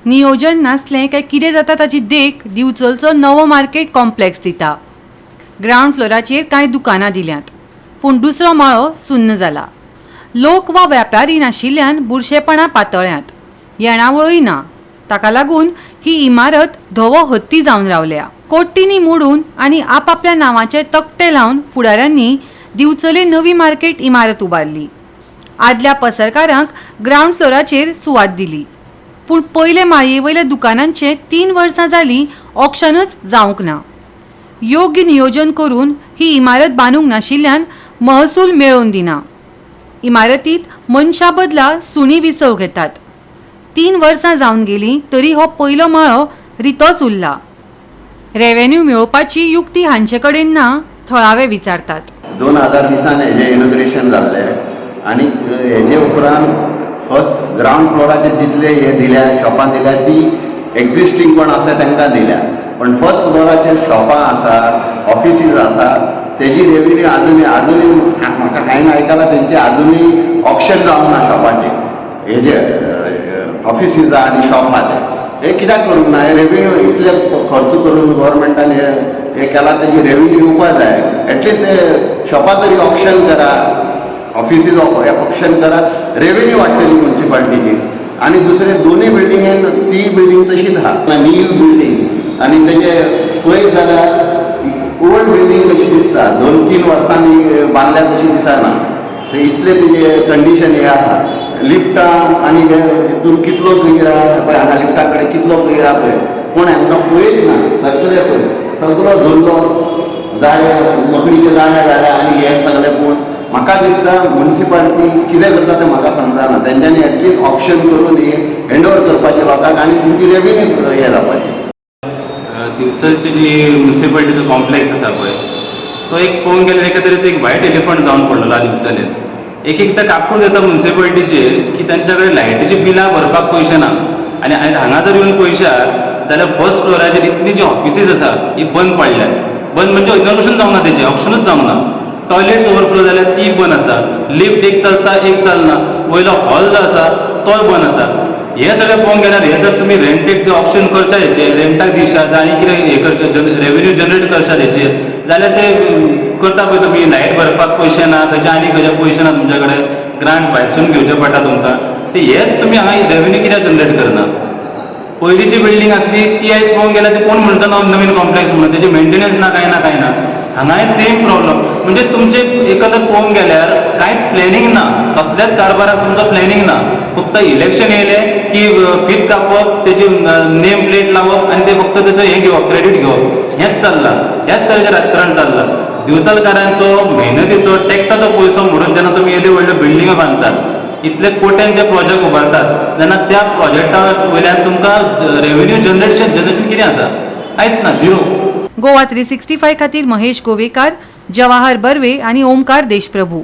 नियोजन नासलें काय कितें जाता ताची देख दिवचलचो नवो मार्केट कॉम्प्लेक्स दिता। ग्राउंड फ्लोराचेर कांय दुकानां दिल्यांत, पूण दुसरो माळो सुन्न जाला। लोक वा व्यापारी नाशिल्ल्यान बुरशेपणां पातळ्यांत, येणावळूय ना। ताका लागून ही इमारत धवो हत्ती जावन रावल्या। कोट्टींनी मोडून आनी आपापल्या नांवाचे तकटे लावन फुडाऱ्यांनी दिवचले नवी मार्केट इमारत उबारली। आदल्या पसरकारांक ग्राउंड फ्लोराचेर सुवात दिली, पूण पयले माळये वयल्या दुकानांचे 3 वर्सां जालीं ऑक्शनच जावंक ना। योग्य नियोजन करून ही इमारत बांदूंक नाशिल्ल्यान महसूल मेळोवन दिना। इमारतींत मनशा बदला सुणी विसव घेतात। 3 वर्सां जावन गेलीं तरी हो पयलो माळो रितोच उरला। रेव्हेन्यू मेळोवपाची युक्ती हांचे कडेन ना, थळावे विचारतात। 2000 दिसान हेजें इनॉग्रेशन जाल्लें आनी हेजे उपरांत फर्स्ट ग्राउंड फ्लोराचेर जितले हे दिल्या शॉपां दिल्या ती एक्झिस्टींग कोण आसा तांकां दिल्या, पण फर्स्ट फ्लोराचेर शॉपां आसा, ऑफिसीस आसा, तेजी रेव्हेन्यू आजुनूय म्हाका हांवें आयकलां तेंचे आजुनूय ऑक्शन जावंक ना शॉपांचें, हेजे ऑफिसीस आनी शॉपाचे। हे कित्याक करूंक ना? हे रेव्हेन्यू इतले खर्च करून गव्हर्मेंटान हे केला, तेजी रेव्हेन्यू येवपाक जाय। एटलिस्ट हे शॉपां तरी ऑक्शन करा, ऑफिसीस ऑप्शन करा, रेव्हेन्यू वाडटली म्युन्सिपाल्टीची। आणि दुसरे दोन्ही बिल्डिंगेन ती बिल्डिंग तशीच आहा, नीव बिल्डिंग, आणि तेजे पळयत जाल्यार ओल्ड बिल्डिंग कशी दिसता, 2-3 वर्सांनी बांदल्या तशी दिसना। ते इतले तेजे कंडिशन हे आहा, लिफ्टां आनी हितून कितलो गैर आहा पळय, हांगा लिफ्टा कडेन कितलो गैर आहा पळय, पूण हांकां पळयत ना, सगळे पळय सगळो धरलो जाळे, मकडीचे जाळे जाले आनी हे सगळे। पूण म्हाका दिसता म्युन्सिपाल्टी कितें करता तें म्हाका समजना। तेंच्यांनी एटलिस्ट ऑप्शन करून हे हँड ओवर करपाचें लोकांक आनी तुमची रेव्हेन्यू हे जावपाची। दिवचलची जी म्युन्सिपाल्टीचो कॉम्प्लेक्स आसा पळय, तो एक पळोवंक गेल्यार एका तरेचो एक व्हायट एलिफंट जावन पडलेलो आहा दिवचलेर। एकदां कापून येता म्युन्सिपाल्टीचेर की तांच्या कडेन लायटीची बिलां भरपाक पयशे ना, आनी हांगा जर येवन पळयशात जाल्यार फर्स्ट फ्लोराचेर इतली जी ऑफिसीस आसा ही बंद पडल्यात। बंद म्हणजे इनॉग्रेशन जावंक ना, तेजें ऑप्शनूच जावंक ना। टॉयलेट ओवरफ्लो जाल्यार ती बंद आसा, लिफ्ट एक चलता एक चलना, वयलो हॉल जो आसा तोय बंद आसा। हे सगळें पळोवंक गेल्यार हे जर तुमी रेंटेक जे ऑप्शन करता हेचे रेंटाक दिशात आनी कितें हे करचे रेव्हेन्यू जनरेट करतात हेचेर, जाल्यार ते करता पळय तुमी लायट भरपाक पयशे ना, खंयचे आनी खंयचे पयशे ना तुमच्या कडेन, ग्रांट भायरसून घेवचे पडटा तुमकां, ते हेच तुमी हांगा रेव्हेन्यू कित्याक जनरेट करना? पयलींची बिल्डींग आसली ती आयज पळोवंक गेल्यार ते कोण म्हणटा नवीन कॉम्प्लेक्स म्हणून, तेजे मेंटेनन्स ना काय ना काय ना। हांगाय सेम प्रॉब्लम, म्हणजे तुमचे एकंदर पळोवंक गेल्यार कांयच प्लॅनिंग ना, कसल्याच कारबाराक तुमचो प्लॅनिंग ना। फक्त इलेक्शन येयले की फीत कापप, तेची नेम प्लेट लावप आनी ते फक्त तेचो हे घेवप, क्रेडीट घेवप, हेंच चल्लां। ह्याच तरेचें राजकारण चल्लां। दिवचलकारांचो मेहनतीचो टॅक्साचो पयसो मोडून जेन्ना तुमी येदे व्हडल्यो बिल्डिंगो बांदतात, इतले कोट्यांचे प्रोजेक्ट उबारतात, जेन्ना त्या प्रोजेक्टा वयल्यान तुमकां रेव्हेन्यू जनरेशन कितें आसा? कांयच ना, झिरो। गोवा 365 खातीर महेश गोवेकार, जवाहर बर्वे आनी ओमकार देशप्रभू।